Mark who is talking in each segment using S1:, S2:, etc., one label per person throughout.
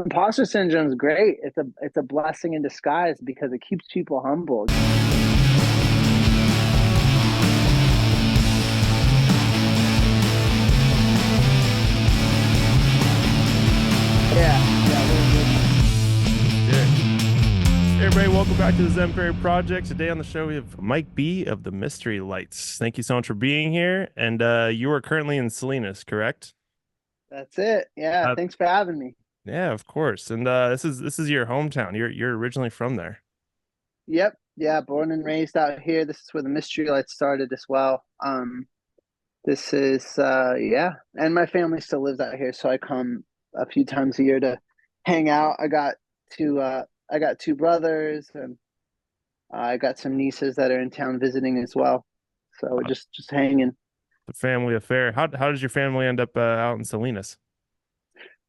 S1: Imposter syndrome is great. It's a blessing in disguise because it keeps people humble. Yeah, yeah,
S2: Yeah. Hey everybody, welcome back to the Zen Perry Project. Today on the show we have Mike B of the Mystery Lights. Thank you so much for being here. And you are currently in Salinas, correct?
S1: that's it. Yeah,
S2: Uh,
S1: thanks for having me.
S2: yeah, of course. And this is your hometown. You're originally from there.
S1: Yep, yeah, born and raised out here. This is where the Mystery Lights started as well. This is yeah, and my family still lives out here, so I come a few times a year to hang out. I got two brothers, and I got some nieces that are in town visiting as well. So we're
S2: Uh,
S1: just hanging.
S2: the family affair. How does your family end up out in Salinas?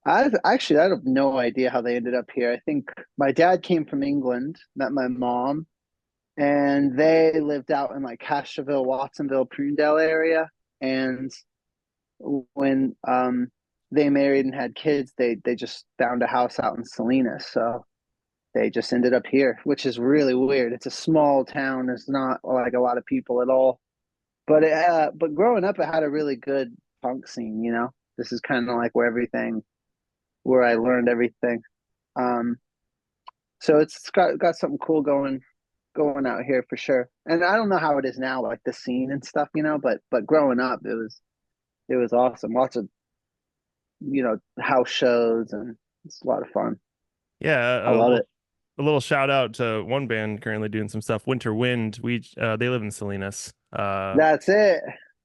S1: I have no idea how they ended up here. I think my dad came from England, met my mom, and they lived out in like Castroville, Watsonville, Prunedale area. And when they married and had kids, they just found a house out in Salinas. So they just ended up here, which is really weird. It's a small town. There's not like a lot of people at all. But growing up, it had a really good punk scene. This is kind of like where I learned everything. Um, so it's got something cool going out here for sure. And I don't know how it is now, like the scene and stuff, but growing up, it was awesome. Lots of house shows, and it's a lot of fun. I
S2: Yeah,
S1: love it.
S2: a little shout out to one band currently doing some stuff. Winter Wind. They live in Salinas.
S1: That's it.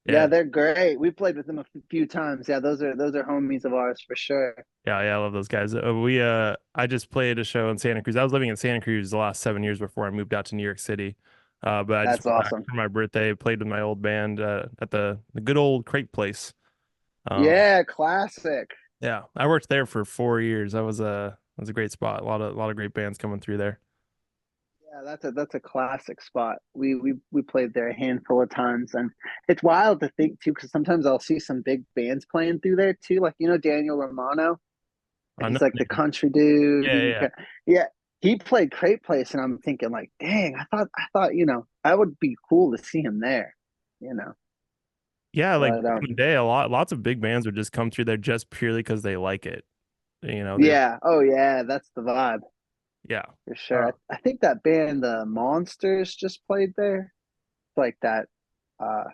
S1: Yeah,
S2: Yeah,
S1: they're great. We played with them a few times. Yeah, those are homies of ours for sure.
S2: yeah, I love those guys. I just played a show in Santa Cruz. I was living in Santa Cruz the last 7 years before I moved out to New York City. But I just
S1: That's
S2: went back
S1: awesome.
S2: for my birthday, played with my old band at the good old Crate Place. Um,
S1: Yeah, classic.
S2: yeah, I worked there for 4 years. That was a great spot. A lot of great bands coming through there.
S1: Yeah, that's a classic spot. We played there a handful of times, and it's wild to think too, because sometimes I'll see some big bands playing through there too, like Daniel Romano.
S2: No,
S1: He's like the country dude.
S2: yeah, yeah, yeah.
S1: Yeah, he played Crate Place, and I'm thinking like, dang, I thought I would be cool to see him there, you know.
S2: Yeah, like
S1: But
S2: back in the day, lots of big bands would just come through there just purely because they like it. They
S1: yeah, oh yeah, that's the vibe
S2: yeah.
S1: for sure.
S2: Uh,
S1: I think that band, the Monsters, just played there. Like that, uh,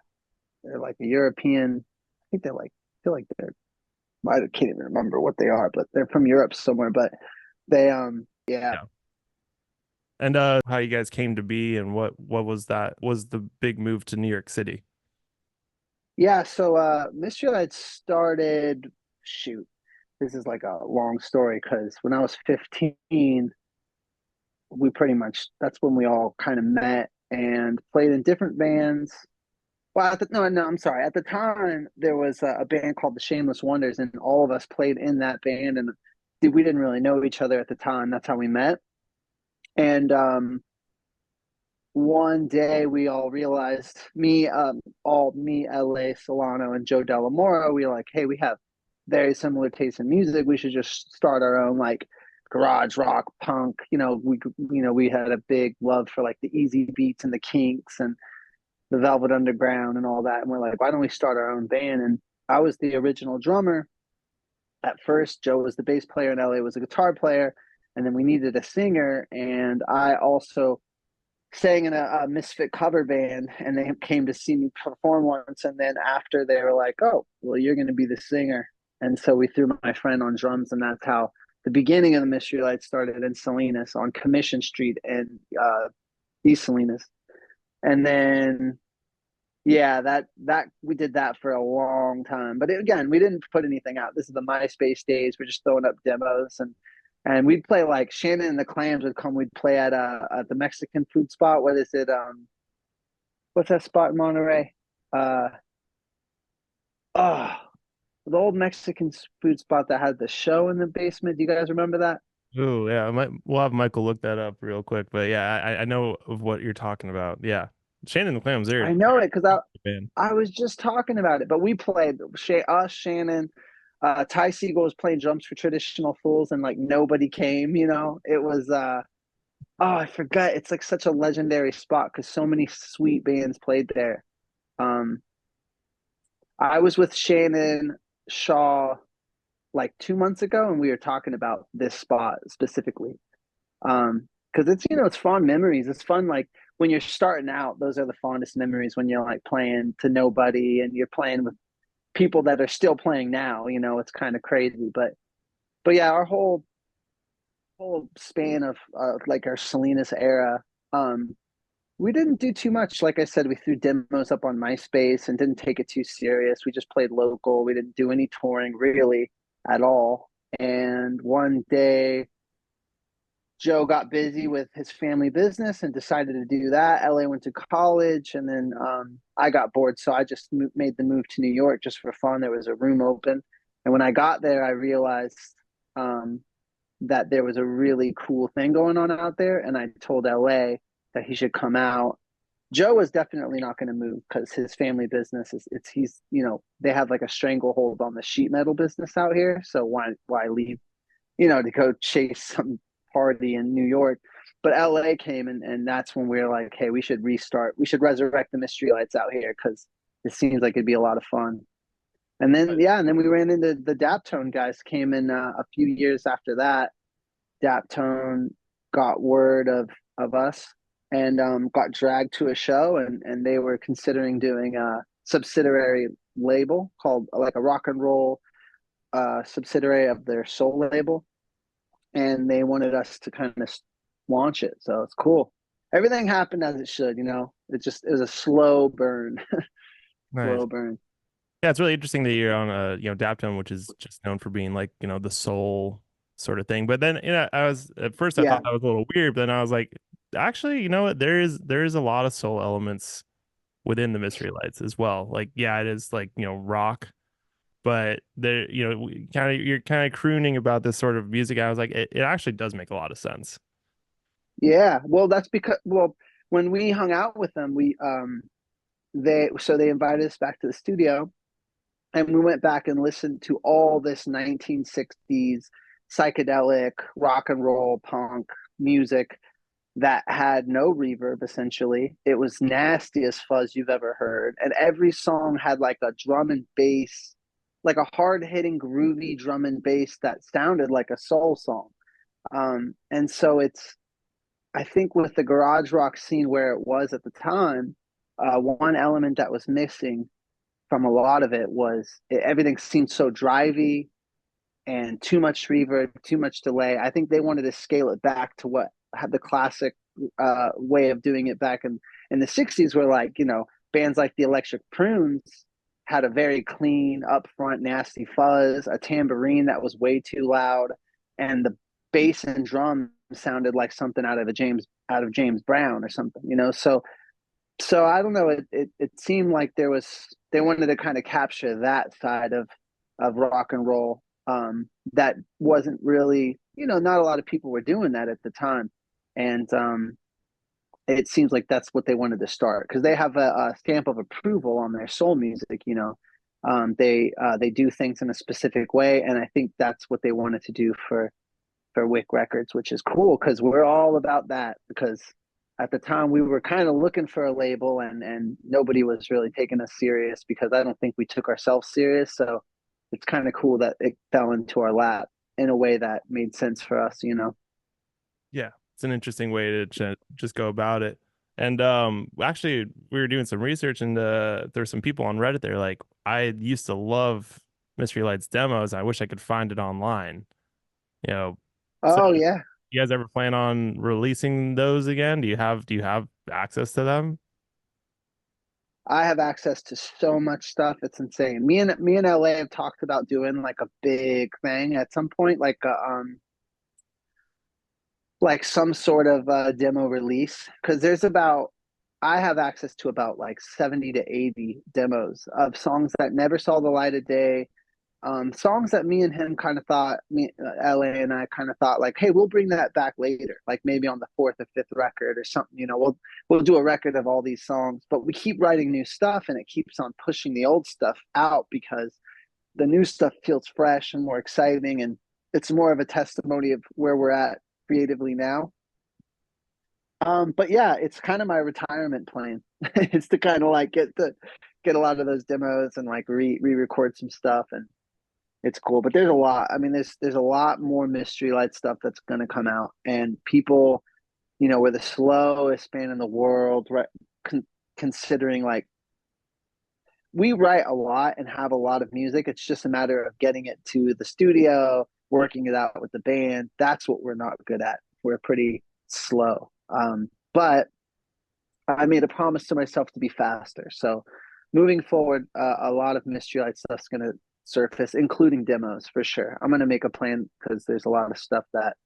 S1: they're like a European. I think feel like they're. I can't even remember what they are, but they're from Europe somewhere. But yeah.
S2: yeah. And how you guys came to be and what was the big move to New York City?
S1: Yeah, so Mystery Lights started, shoot, this is like a long story because when I was 15, we pretty much that's when we all kind of met and played in different bands. Well, no, I'm sorry. At the time, there was a band called the Shameless Wonders, and all of us played in that band, and we didn't really know each other at the time. That's how we met. And one day we all realized me, LA, Solano, and Joe Delamora, we were like, hey, we have very similar tastes in music. We should just start our own like garage rock punk. We had a big love for like the Easy Beats and the Kinks and the Velvet Underground and all that. And we're like, why don't we start our own band? And I was the original drummer at first. Joe was the bass player, and LA was a guitar player. And then we needed a singer, and I also sang in a Misfit cover band, and they came to see me perform once. And then after, they were like, "Oh, well, you're going to be the singer." And so we threw my friend on drums, and that's how the beginning of the Mystery Lights started in Salinas on Commission Street in East Salinas. And then yeah, that we did that for a long time. But again, we didn't put anything out. This is the MySpace days. We're just throwing up demos, and we'd play like Shannon and the Clams would come. We'd play at the Mexican food spot. What is it? What's that spot in Monterey? Uh, oh, the old Mexican food spot that had the show in the basement. Do you guys remember that?
S2: Oh yeah, we'll have Michael look that up real quick. But yeah, I know of what you're talking about. Yeah, Shannon and the Clams, they're
S1: I know it because
S2: band.
S1: I was just talking about it. But we played us, Shannon. Ty Segall was playing drums for Traditional Fools, and like nobody came. It was oh, I forgot. It's like such a legendary spot because so many sweet bands played there. Um, I was with Shannon Shaw like 2 months ago, and we were talking about this spot specifically. Because it's fond memories. It's fun, like when you're starting out, those are the fondest memories when you're like playing to nobody and you're playing with people that are still playing now. It's kind of crazy, but yeah, our whole span of like our Salinas era, um, we didn't do too much. Like I said, we threw demos up on MySpace and didn't take it too serious. We just played local. We didn't do any touring really at all. And one day, Joe got busy with his family business and decided to do that. LA went to college, and then I got bored, so I just made the move to New York just for fun. There was a room open, and when I got there, I realized um, that there was a really cool thing going on out there, and I told LA that he should come out. Joe was definitely not going to move because his family business is he's they have like a stranglehold on the sheet metal business out here. So why leave to go chase some party in New York? But LA came, and that's when we were like, hey, we should restart. We should resurrect the Mystery Lights out here because it seems like it'd be a lot of fun. And then and then we ran into the Daptone guys. Came in a few years after that. Daptone got word of us and got dragged to a show, and they were considering doing a subsidiary label called like a rock and roll subsidiary of their soul label, and they wanted us to kind of launch it. So it's cool. Everything happened as it should. It was a slow burn.
S2: Nice.
S1: Slow burn.
S2: Yeah, it's really interesting that you're on Daptone, which is just known for being like, the soul sort of thing. But then, I was at first I
S1: Yeah.
S2: thought that was a little weird, but then I was like, actually, you know what? There is a lot of soul elements within the Mystery Lights as well. Like, yeah, it is like, rock, but there, you're kind of crooning about this sort of music. I was like, it actually does make a lot of sense.
S1: Yeah. Well, that's because when we hung out with them, they invited us back to the studio, and we went back and listened to all this 1960s psychedelic rock and roll punk music that had no reverb. Essentially, it was nasty as fuzz you've ever heard, and every song had like a drum and bass, like a hard-hitting groovy drum and bass that sounded like a soul song. And so I think with the garage rock scene where it was at the time, one element that was missing from a lot of it was everything seemed so drivey and too much reverb, too much delay. I think they wanted to scale it back to what had the classic way of doing it back in the 60s, where like, bands like the Electric Prunes had a very clean, upfront, nasty fuzz, a tambourine that was way too loud, and the bass and drum sounded like something out of James Brown or something. So I don't know. It seemed like they wanted to kind of capture that side of rock and roll, that wasn't really, not a lot of people were doing that at the time, and it seems like that's what they wanted to start because they have a stamp of approval on their soul music. They do things in a specific way, and I think that's what they wanted to do for Wick Records, which is cool because we're all about that. Because at the time we were kind of looking for a label, and nobody was really taking us serious because I don't think we took ourselves serious. So it's kind of cool that it fell into our lap in a way that made sense for us.
S2: Yeah, it's an interesting way to just go about it. And actually, we were doing some research, and there's some people on Reddit. They're like, I used to love Mystery Lights demos. I wish I could find it online. You know, so
S1: Oh yeah,
S2: you guys ever plan on releasing those again? Do you have access to them?
S1: I have access to so much stuff. It's insane. Me and LA have talked about doing like a big thing at some point, like some sort of demo release, because I have access to about like 70 to 80 demos of songs that never saw the light of day. Songs that me and him kind of thought, LA and I kind of thought like, hey, we'll bring that back later, like maybe on the fourth or fifth record or something. We'll do a record of all these songs, but we keep writing new stuff, and it keeps on pushing the old stuff out because the new stuff feels fresh and more exciting, and it's more of a testimony of where we're at creatively now. But yeah, it's kind of my retirement plan. It's to kind of like get a lot of those demos and like re-record some stuff, and it's cool. But there's a lot. I mean, there's a lot more Mystery Light stuff that's gonna come out, and people, we're the slowest band in the world, right? Considering like we write a lot and have a lot of music. It's just a matter of getting it to the studio, working it out with the band. That's what we're not good at. We're pretty slow. But I made a promise to myself to be faster. So moving forward, a lot of Mystery Light stuff's going to surface, including demos for sure. I'm going to make a plan because there's a lot of stuff that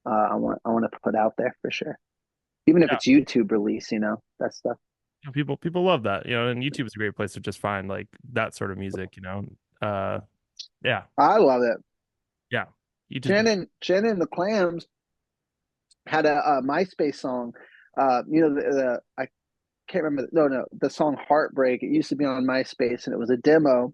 S1: I want to put out there for sure. Even if it's YouTube release, that stuff.
S2: People love that, and YouTube is a great place to just find like that sort of music, yeah.
S1: I love it.
S2: Yeah.
S1: Shannon and the Clams had a MySpace song. I can't remember. No, the song Heartbreak. It used to be on MySpace, and it was a demo,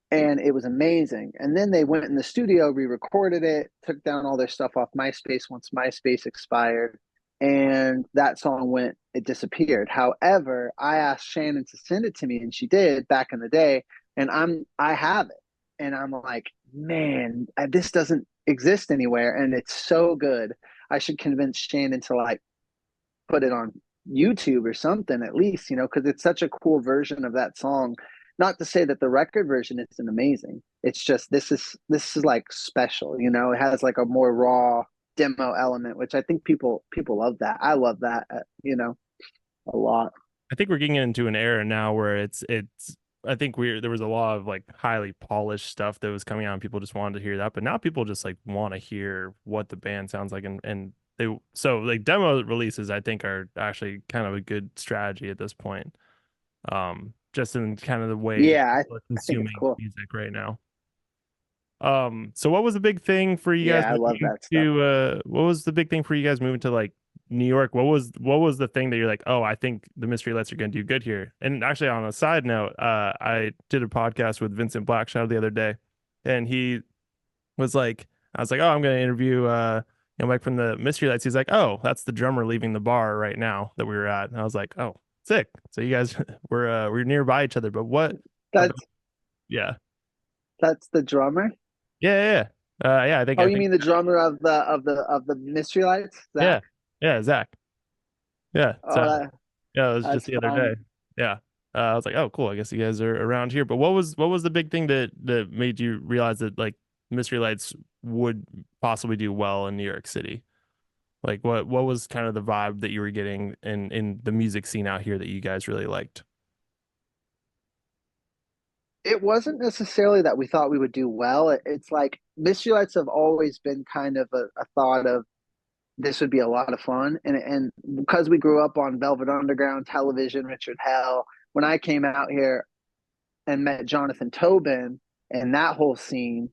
S1: and it was amazing. And then they went in the studio, re-recorded it, took down all their stuff off MySpace once MySpace expired, and that song it disappeared. However, I asked Shannon to send it to me, and she did back in the day, and I have it, and I'm like, man, this doesn't exist anywhere, and it's so good. I should convince Shannon to like put it on YouTube or something at least, because it's such a cool version of that song. Not to say that the record version isn't amazing. It's just this is like special, It has like a more raw demo element, which I think people love that. I love that, a lot.
S2: I think we're getting into an era now where it's I think there was a lot of like highly polished stuff that was coming out and people just wanted to hear that, but now people just like want to hear what the band sounds like, and so like demo releases I think are actually kind of a good strategy at this point. Just in kind of the way
S1: people are
S2: consuming music right now. So what was the big thing for you guys?
S1: I love that stuff.
S2: What was the big thing for you guys moving to like New York? What was the thing that you're like, oh, I think the Mystery Lights are going to do good here? And actually, on a side note, I did a podcast with Vincent Blackshadow the other day, and he was like, I was like, oh, I'm going to interview Mike from the Mystery Lights. He's like, oh, that's the drummer leaving the bar right now that we were at. And I was like, oh, sick. So you guys we're nearby each other, but what?
S1: That's the drummer.
S2: Yeah. I think.
S1: Oh, you mean the drummer of the Mystery Lights?
S2: Zach? Yeah, Zach. Yeah. So, it was just the other day. Yeah. I was like, oh, cool. I guess you guys are around here. But what was the big thing that made you realize that like Mystery Lights would possibly do well in New York City? Like what was kind of the vibe that you were getting in the music scene out here that you guys really liked?
S1: It wasn't necessarily that we thought we would do well. It's like Mystery Lights have always been kind of a thought of this would be a lot of fun. And because we grew up on Velvet Underground, television, Richard Hell, when I came out here and met Jonathan Tobin and that whole scene,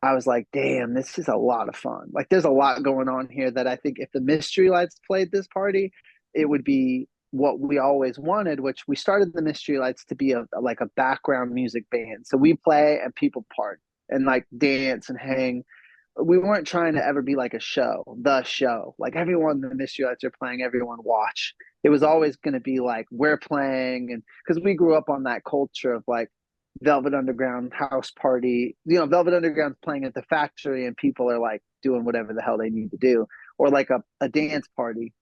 S1: I was like, damn, this is a lot of fun. Like there's a lot going on here that I think if the Mystery Lights played this party, it would be what we always wanted, which we started the Mystery Lights to be like a background music band. So we play and people party and like dance and hang. We weren't trying to ever be like the show. Like everyone, the Mystery Lights are playing, everyone watch. It was always going to be like, we're playing. And because we grew up on that culture of like Velvet Underground house party, Velvet Underground's playing at the factory and people are like doing whatever the hell they need to do, or like a dance party.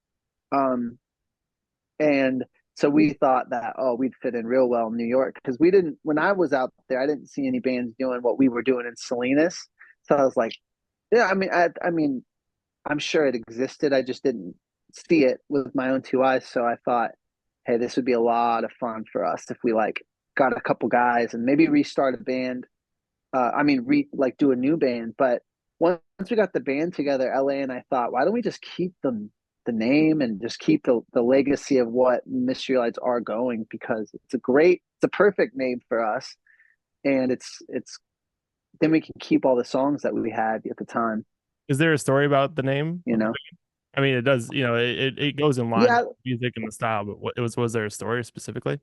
S1: And so we thought that, we'd fit in real well in New York because when I was out there, I didn't see any bands doing what we were doing in Salinas. So I was like, yeah, I mean, I'm sure it existed. I just didn't see it with my own two eyes. So I thought, hey, this would be a lot of fun for us if we like got a couple guys and maybe restart a band. Do a new band. But once we got the band together, LA, and I thought, why don't we just keep the name and just keep the legacy of what Mystery Lights are going, because it's a perfect name for us. And it's then we can keep all the songs that we had at the time.
S2: Is there a story about the name? I mean, it does, it goes in line with music and the style, but was there a story specifically?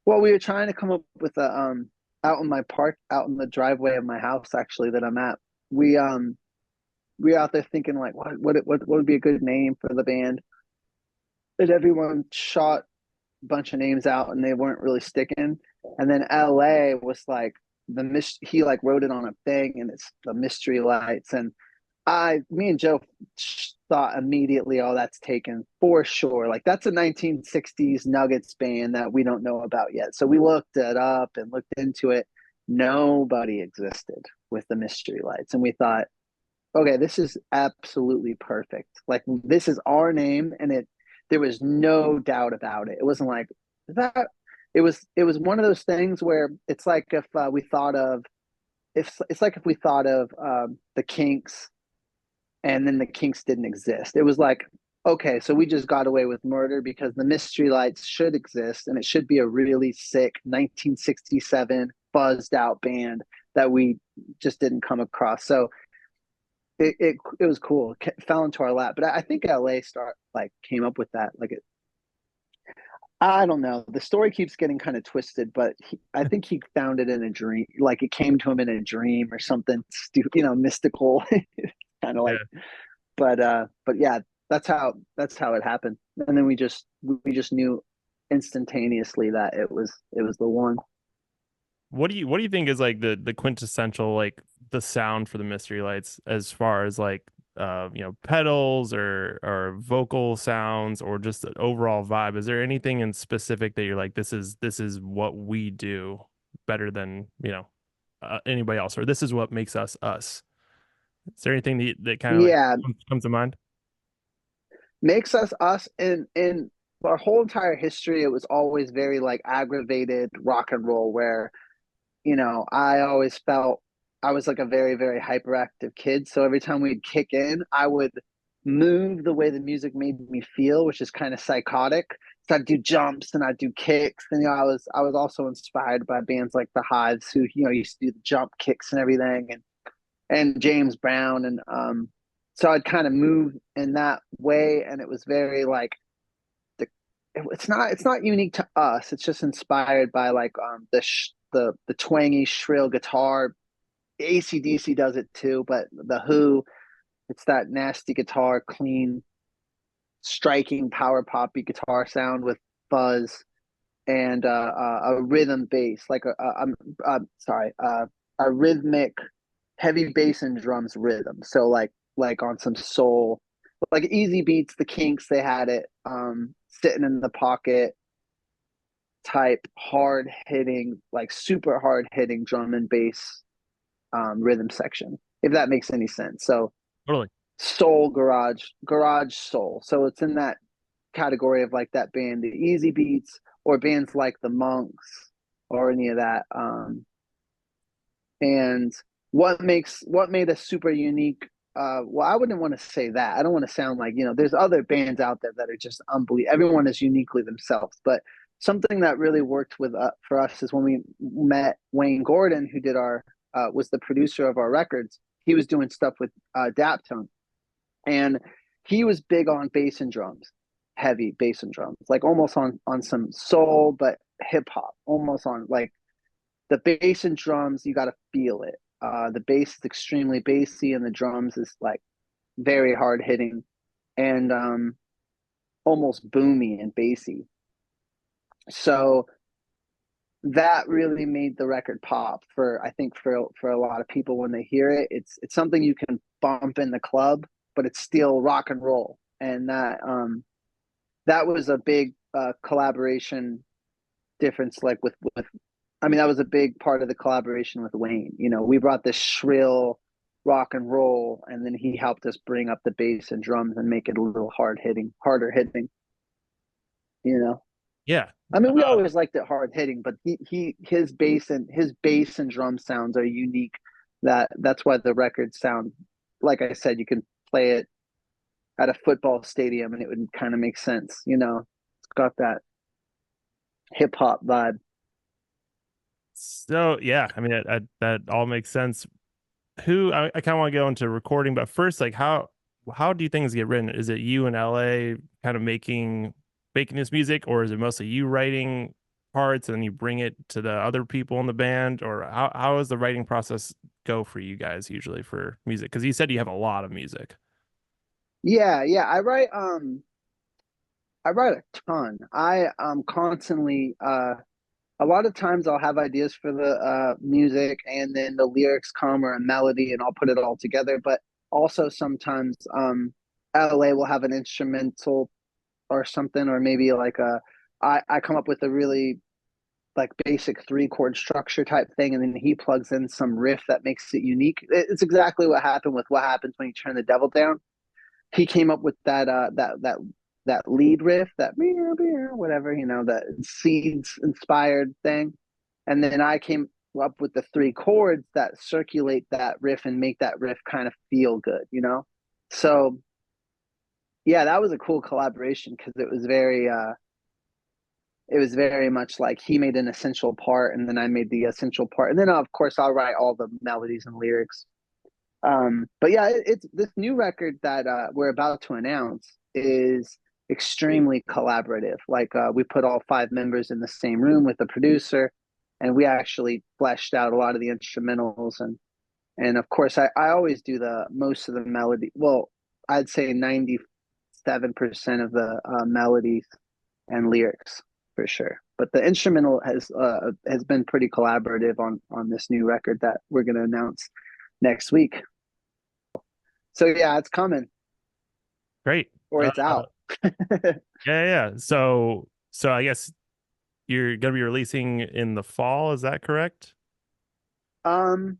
S1: Well, we were trying to come up with a out in my park, out in the driveway of my house, actually, that I'm at. We were out there thinking like, what would be a good name for the band? And everyone shot a bunch of names out, and they weren't really sticking. And then LA was like he like wrote it on a thing, and it's the Mystery Lights. And me and Joe thought immediately, oh, that's taken for sure. Like that's a 1960s Nuggets band that we don't know about yet. So we looked it up and looked into it. Nobody existed with the Mystery Lights, and we thought, okay, this is absolutely perfect. Like this is our name, and there was no doubt about it. It wasn't like that. It was one of those things where it's like if we thought of if it's like if we thought of the Kinks, and then the Kinks didn't exist. It was like, okay, so we just got away with murder because the Mystery Lights should exist, and it should be a really sick 1967 buzzed out band that we just didn't come across. So it was cool. It fell into our lap. But I think LA came up with that. I don't know. The story keeps getting kind of twisted, but I think he found it in a dream. Like it came to him in a dream or something stupid, mystical. Kind of like,
S2: Yeah.
S1: but yeah, that's how it happened. And then we just knew instantaneously that it was the one.
S2: What do you think is like the quintessential, like the sound for the Mystery Lights, as far as like pedals or vocal sounds, or just an overall vibe? Is there anything in specific that you're like, this is what we do better than anybody else, or this is what makes us us? Is there anything that kind of like
S1: Yeah,
S2: comes to mind?
S1: makes us us in our whole entire history. It was always very like aggravated rock and roll where I always felt I was like a very, very hyperactive kid. So every time we'd kick in, I would move the way the music made me feel, which is kind of psychotic. So I'd do jumps and I'd do kicks. And I was also inspired by bands like the Hives, who used to do the jump kicks and everything, and James Brown, and so I'd kind of move in that way, and it was very like it's not unique to us. It's just inspired by like the twangy shrill guitar. AC/DC does it too, but the Who, it's that nasty guitar, clean, striking power poppy guitar sound with fuzz and a rhythm bass, like a rhythmic heavy bass and drums rhythm. So like on some soul, like Easy Beats, the Kinks, they had it. Sitting in the pocket type hard hitting, like super hard hitting drum and bass rhythm section, if that makes any sense. So
S2: Totally.
S1: soul, garage soul. So it's in that category of like that band, the Easy Beats, or bands like the Monks, or any of that. And what made us super unique? Well, I wouldn't want to say that. I don't want to sound like, there's other bands out there that are just unbelievable. Everyone is uniquely themselves. But something that really worked for us is when we met Wayne Gordon, who was the producer of our records. He was doing stuff with Daptone, and he was big on bass and drums, heavy bass and drums, like almost on some soul, but hip hop, almost on like the bass and drums. You got to feel it. The bass is extremely bassy, and the drums is like very hard hitting and almost boomy and bassy. So that really made the record pop for, I think, for a lot of people when they hear it. It's something you can bump in the club, but it's still rock and roll, and that was a big collaboration difference. Like with I mean, that was a big part of the collaboration with Wayne. We brought this shrill rock and roll, and then he helped us bring up the bass and drums and make it a little harder hitting. You know,
S2: Yeah.
S1: I mean, we always liked it hard hitting, but his bass and drum sounds are unique. That's why the records sound, like I said, you can play it at a football stadium and it would kind of make sense. It's got that hip hop vibe.
S2: So yeah, I mean that all makes sense. I kind of want to go into recording, but first, like how do things get written? Is it you in LA kind of making this music, or is it mostly you writing? parts and you bring it to the other people in the band, or how does the writing process go for you guys usually for music? Because you said you have a lot of music.
S1: Yeah, I write a ton. I constantly a lot of times I'll have ideas for the music, and then the lyrics come, or a melody, and I'll put it all together. But also sometimes LA will have an instrumental or something, or maybe like I come up with a really like basic three chord structure type thing, and then he plugs in some riff that makes it unique. It's exactly what happened with What Happens When You Turn the Devil Down. He came up with that lead riff, that whatever, that seeds inspired thing, and then I came up with the three chords that circulate that riff and make that riff kind of feel good. So yeah, that was a cool collaboration because it was very much like he made an essential part and then I made the essential part, and then of course I'll write all the melodies and lyrics. But yeah, it's this new record that we're about to announce is extremely collaborative. Like we put all five members in the same room with the producer, and we actually fleshed out a lot of the instrumentals, and of course I always do the most of the melody. Well, I'd say 97% of the melodies and lyrics for sure. But the instrumental has been pretty collaborative on this new record that we're going to announce next week. So yeah, it's coming,
S2: Great.
S1: or it's out.
S2: Yeah. So I guess you're gonna be releasing in the fall, is that correct?
S1: um,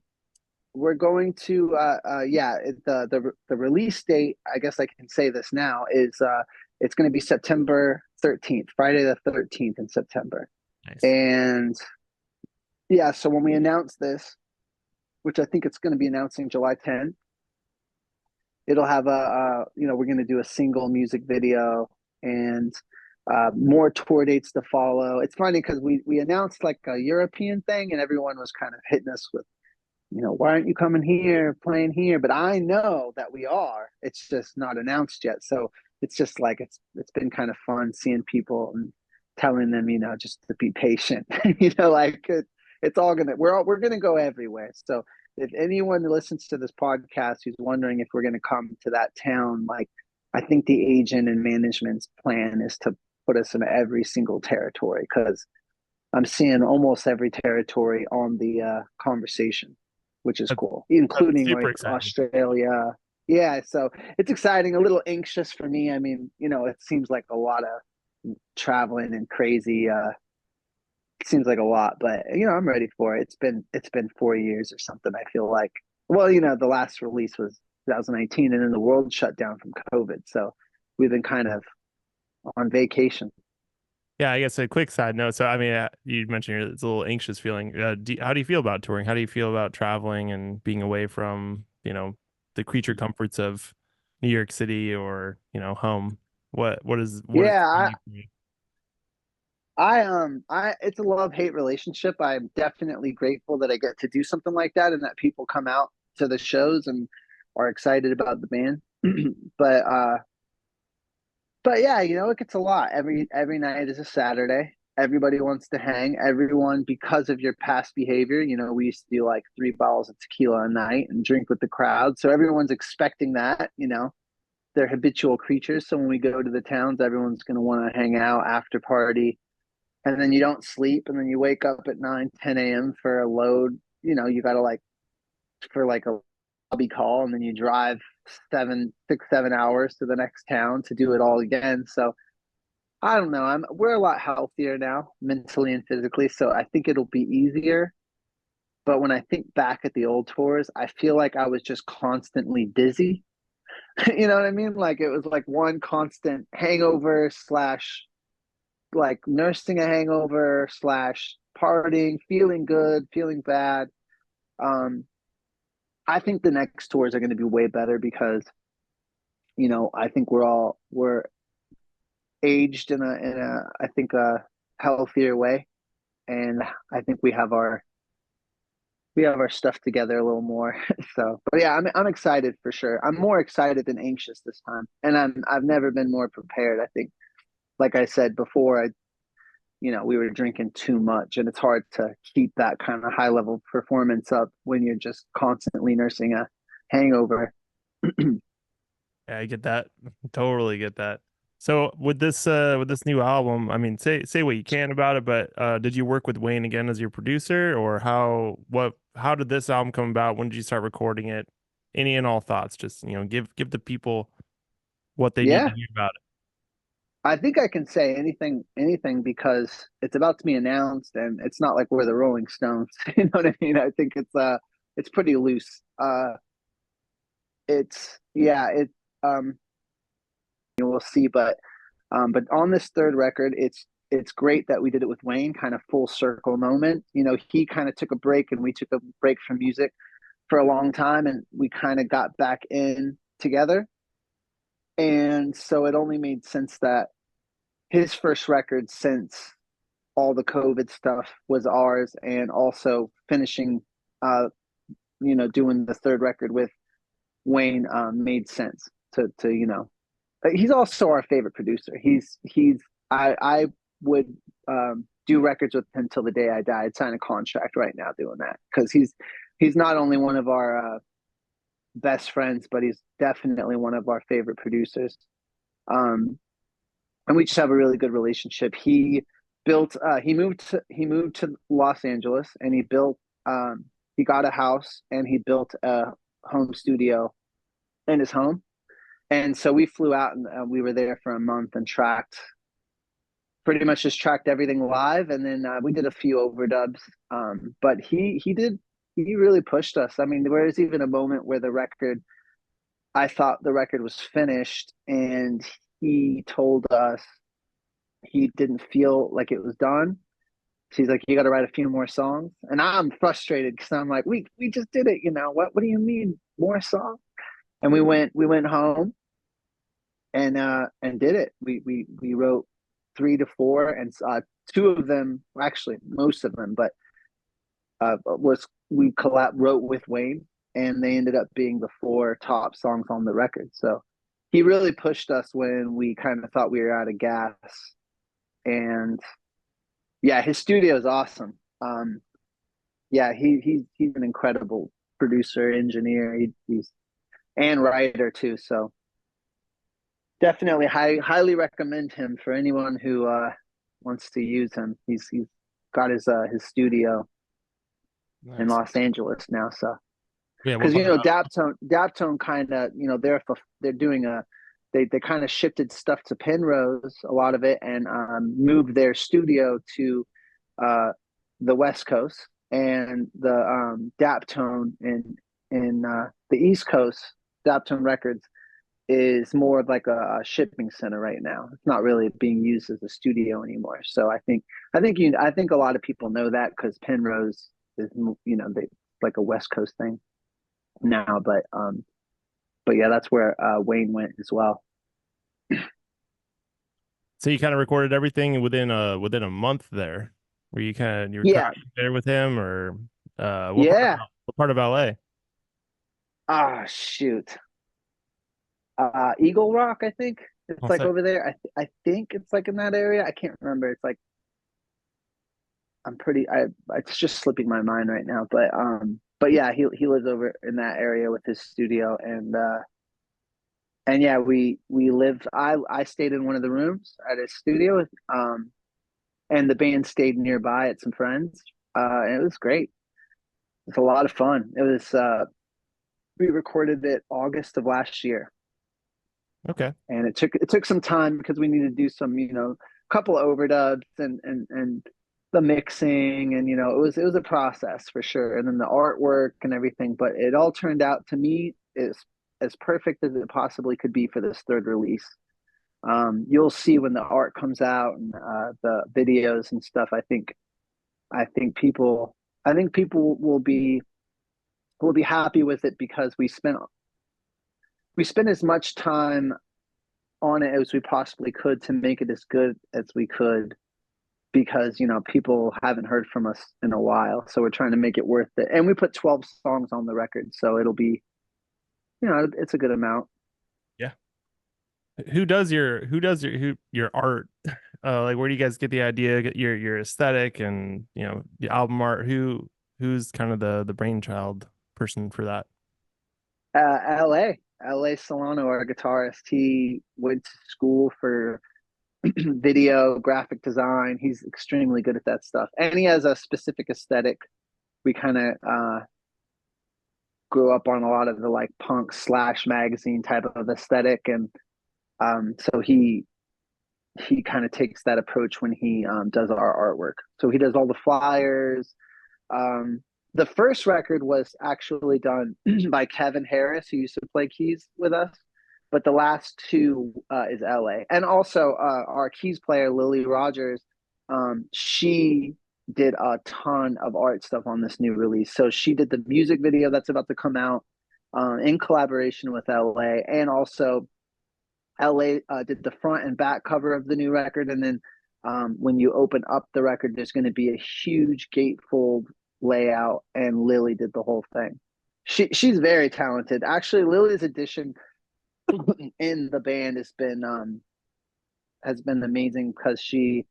S1: we're going to the release date. I guess I can say this now is it's going to be September 13th, Friday the 13th in September,
S2: Nice.
S1: and yeah. So when we announce this, which I think it's going to be announcing July 10th, it'll have we're going to do a single music video, and more tour dates to follow. It's funny because we announced like a European thing, and everyone was kind of hitting us with, why aren't you coming here, playing here? But I know that we are. It's just not announced yet. So it's just like it's been kind of fun seeing people and telling them, just to be patient. It's all we're gonna go everywhere. So if anyone listens to this podcast who's wondering if we're gonna come to that town, like I think the agent and management's plan is to put us in every single territory, because I'm seeing almost every territory on the conversation, which is
S2: That's,
S1: cool,
S2: that's
S1: including
S2: super
S1: like
S2: exciting.
S1: Australia. Yeah, so it's exciting, a little anxious for me. I mean, it seems like a lot of traveling and crazy. Seems like a lot, but I'm ready for it. It's been 4 years or something. I feel like, well, the last release was 2019, and then the world shut down from COVID, so we've been kind of on vacation.
S2: Yeah, I guess a quick side note. So, I mean, you mentioned it's a little anxious feeling. How do you feel about touring? How do you feel about traveling and being away from, the creature comforts of New York City or, home? What is
S1: Yeah,
S2: unique for you?
S1: I it's a love-hate relationship. I'm definitely grateful that I get to do something like that, and that people come out to the shows and are excited about the band. but but yeah, it gets a lot. Every night is a Saturday. Everybody wants to hang. Everyone, because of your past behavior, we used to do like 3 bottles of tequila a night and drink with the crowd. So everyone's expecting that. They're habitual creatures. So when we go to the towns, everyone's going to want to hang out, after party, and then you don't sleep, and then you wake up at 9, 10 a.m. for a load. You got to like for like a lobby call, and then you drive 7 6 7 hours to the next town to do it all again. So I don't know. We're a lot healthier now, mentally and physically, so I think it'll be easier. But when I think back at the old tours, I feel like I was just constantly busy. You know what I mean? Like it was like one constant hangover slash like nursing a hangover slash partying, feeling good, feeling bad. Um, I think the next tours are going to be way better because I think we're aged in a I think a healthier way, and I think we have our stuff together a little more. So, but yeah, I'm excited for sure. I'm more excited than anxious this time, and I've never been more prepared. I think, like I said before, we were drinking too much, and it's hard to keep that kind of high level performance up when you're just constantly nursing a hangover.
S2: Yeah, I get that. Totally get that. So with this new album, I mean, say what you can about it, but did you work with Wayne again as your producer, or how did this album come about? When did you start recording it? Any and all thoughts, just give the people what they need to
S1: Yeah,
S2: hear about it.
S1: I think I can say anything because it's about to be announced, and it's not like we're the Rolling Stones. You know what I mean? I think it's pretty loose. It's yeah, it we'll see, but on this third record, it's great that we did it with Wayne, kind of full circle moment. He kind of took a break, and we took a break from music for a long time, and we kind of got back in together. And so it only made sense that his first record since all the COVID stuff was ours, and also finishing, uh, doing the third record with Wayne made sense to he's also our favorite producer. I would do records with him till the day I die. I'd sign a contract right now doing that because he's not only one of our best friends, but he's definitely one of our favorite producers. Um, and we just have a really good relationship. He moved to Los Angeles, and he got a house, and he built a home studio in his home. And so we flew out, and we were there for a month and pretty much just tracked everything live. And then we did a few overdubs. But he really pushed us. I mean, there was even a moment where I thought the record was finished, and he told us he didn't feel like it was done. So he's like, "You got to write a few more songs." And I'm frustrated because I'm like, "We just did it, what do you mean more songs?" And we went home and did it. We wrote 3 to 4, and two of them, actually most of them, but was we wrote with Wayne, and they ended up being the 4 top songs on the record. So he really pushed us when we kind of thought we were out of gas. And yeah, his studio is awesome. Yeah, he's an incredible producer, engineer. He's and writer too. So definitely highly recommend him for anyone who wants to use him. He's got his studio in
S2: Nice.
S1: Los Angeles now. So
S2: Yeah, what
S1: because
S2: part of
S1: Daptone kind of they're doing they kind of shifted stuff to Penrose, a lot of it, and moved their studio to uh, the West Coast, and the Daptone in the East Coast. Daptone Records is more of like a shipping center right now. It's not really being used as a studio anymore. So I think a lot of people know that because Penrose is they like a West Coast thing now. But yeah, that's where Wayne went as well.
S2: So you kind of recorded everything within a month there. Were you were kind
S1: Yeah,
S2: of there with him, or
S1: yeah.
S2: what part of LA?
S1: Ah, shoot. Eagle Rock, I think it's
S2: I'll
S1: like
S2: say.
S1: over there. I think it's like in that area. I can't remember. It's like I'm pretty. It's just slipping my mind right now. But yeah, he lives over in that area with his studio, and yeah, we lived. I stayed in one of the rooms at his studio, and the band stayed nearby at some friends. And it was great. It was a lot of fun. It was. We recorded it August of last year,
S2: Okay.
S1: and it took some time because we needed to do some couple of overdubs and the mixing, and it was a process for sure, and then the artwork and everything, but it all turned out to me is as perfect as it possibly could be for this third release. You'll see when the art comes out, and the videos and stuff. I think people will be happy with it because we spent as much time on it as we possibly could to make it as good as we could, because people haven't heard from us in a while, so we're trying to make it worth it. And we put 12 songs on the record, so it'll be it's a good amount.
S2: Yeah. Who does your art Like where do you guys get the idea, get your aesthetic and the album art? Who's kind of the brainchild person for that?
S1: LA Solano, our guitarist. He went to school for video, graphic design. He's extremely good at that stuff, and he has a specific aesthetic. We kind of grew up on a lot of the like punk slash magazine type of aesthetic, and so he kind of takes that approach when he does our artwork. So he does all the flyers. Um, the first record was actually done by Kevin Harris, who used to play keys with us. But the last two is LA. And also our keys player, Lily Rogers, she did a ton of art stuff on this new release. So she did the music video that's about to come out in collaboration with LA. And also LA did the front and back cover of the new record. And then when you open up the record, there's going to be a huge gatefold layout, and Lily did the whole thing. She's very talented. Actually, Lily's addition in the band has been amazing because she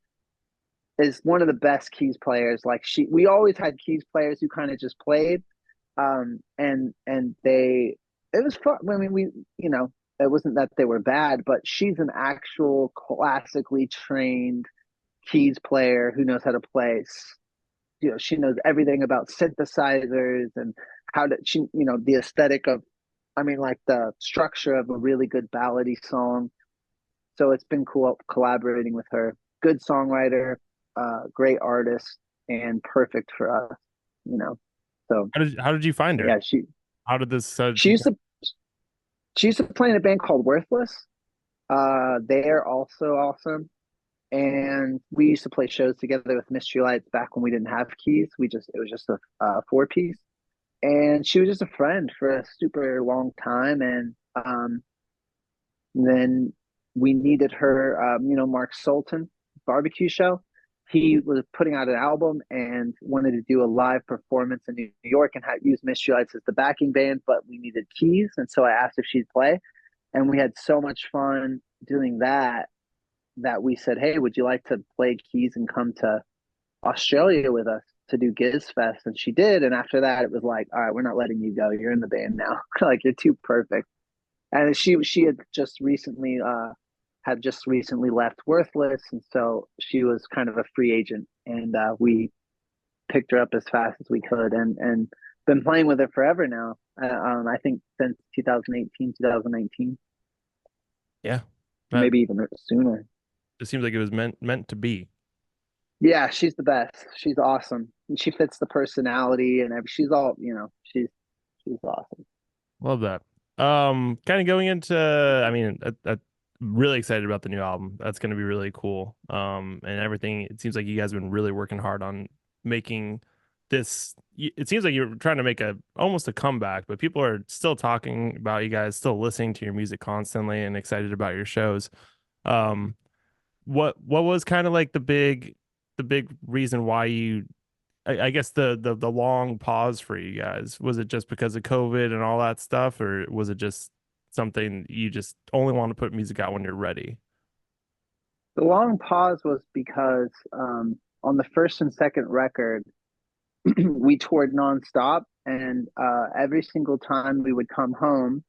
S1: is one of the best keys players. Like we always had keys players who kind of just played, and it was fun. I mean, it wasn't that they were bad, but she's an actual classically trained keys player who knows how to play. She knows everything about synthesizers and how to, the aesthetic of, I mean, like the structure of a really good ballady song. So it's been cool collaborating with her. Good songwriter, great artist, and perfect for us, So
S2: How did you find her?
S1: yeah,
S2: How did this?
S1: she used to she used to play in a band called Worthless. They're also awesome. And we used to play shows together with Mystery Lights back when we didn't have keys. It was just a four piece, and she was just a friend for a super long time. And then we needed her. Mark Sultan barbecue show. He was putting out an album and wanted to do a live performance in New York and use Mystery Lights as the backing band, but we needed keys, and so I asked if she'd play, and we had so much fun doing that we said, hey, would you like to play keys and come to Australia with us to do Giz Fest? And she did. And after that, it was like, all right, we're not letting you go. You're in the band now. Like, you're too perfect. And she had just recently left Worthless. And so she was kind of a free agent. And we picked her up as fast as we could and been playing with her forever now. I think since 2018, 2019.
S2: Yeah.
S1: Maybe even sooner.
S2: It seems like it was meant to be.
S1: Yeah, she's the best. She's awesome. And she fits the personality and she's all, she's awesome.
S2: Love that. Kind of going into, I mean, I'm really excited about the new album. That's going to be really cool. And everything. It seems like you guys have been really working hard on making this. It seems like you're trying to make almost a comeback, but people are still talking about you guys, still listening to your music constantly and excited about your shows. What was kind of like the big reason why I guess the long pause for you guys? Was it just because of COVID and all that stuff, or was it just something you just only want to put music out when you're ready?
S1: The long pause was because on the first and second record, we toured nonstop, and every single time we would come home,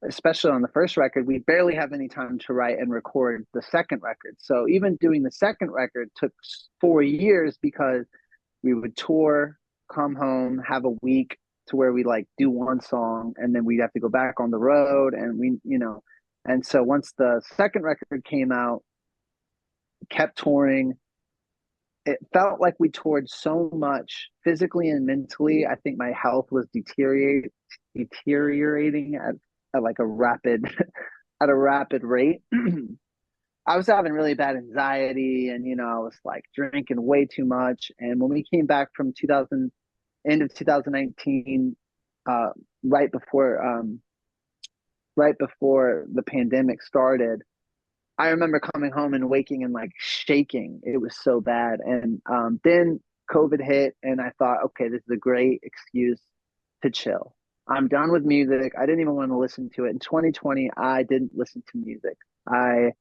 S1: especially on the first record, we barely have any time to write and record the second record. So even doing the second record took 4 years because we would tour, come home, have a week to where we like do one song, and then we'd have to go back on the road. And and so once the second record came out, kept touring, it felt like we toured so much physically and mentally. I think my health was deteriorating at like a rapid at a rapid rate. I was having really bad anxiety, and I was like drinking way too much. And when we came back from end of 2019, uh, right before the pandemic started, I remember coming home and waking and like shaking. It was so bad. And then COVID hit, and I thought, okay, this is a great excuse to chill. I'm done with music. I didn't even want to listen to it. In 2020, I didn't listen to music. I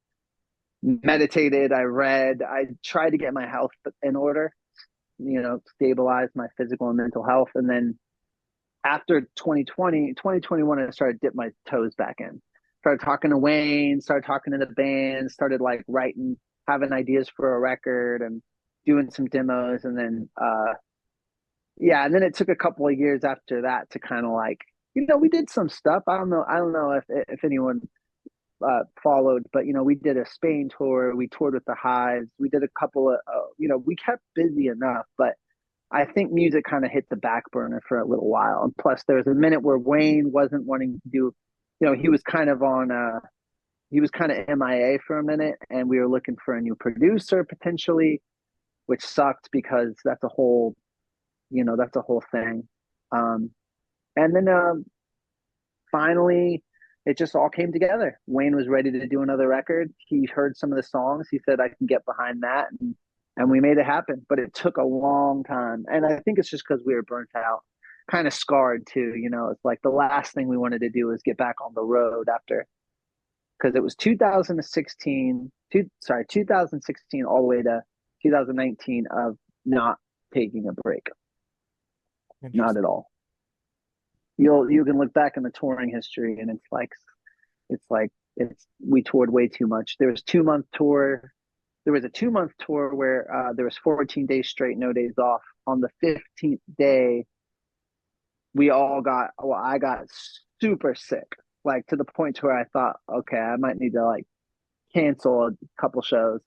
S1: meditated, I read, I tried to get my health in order, stabilize my physical and mental health. And then after 2021, I started dip my toes back in. Started talking to Wayne, started talking to the band, started like writing, having ideas for a record and doing some demos. And then, yeah, and then it took a couple of years after that to kind of like, we did some stuff. I don't know if anyone followed, but we did a Spain tour. We toured with the Hives. We did a couple of, we kept busy enough, but I think music kind of hit the back burner for a little while. And plus, there was a minute where Wayne wasn't wanting to do, he was kind of he was kind of MIA for a minute, and we were looking for a new producer potentially, which sucked because that's a whole thing. Um, and then finally, it just all came together. Wayne was ready to do another record. He heard some of the songs. He said, I can get behind that. And we made it happen. But it took a long time. And I think it's just because we were burnt out, kind of scarred too. It's like the last thing we wanted to do was get back on the road after, because it was 2016 all the way to 2019 of not taking a break. Not at all. You can look back in the touring history and we toured way too much. There was a 2 month tour where there was 14 days straight, no days off. On the 15th day, I got super sick, like to the point to where I thought, okay, I might need to like cancel a couple shows.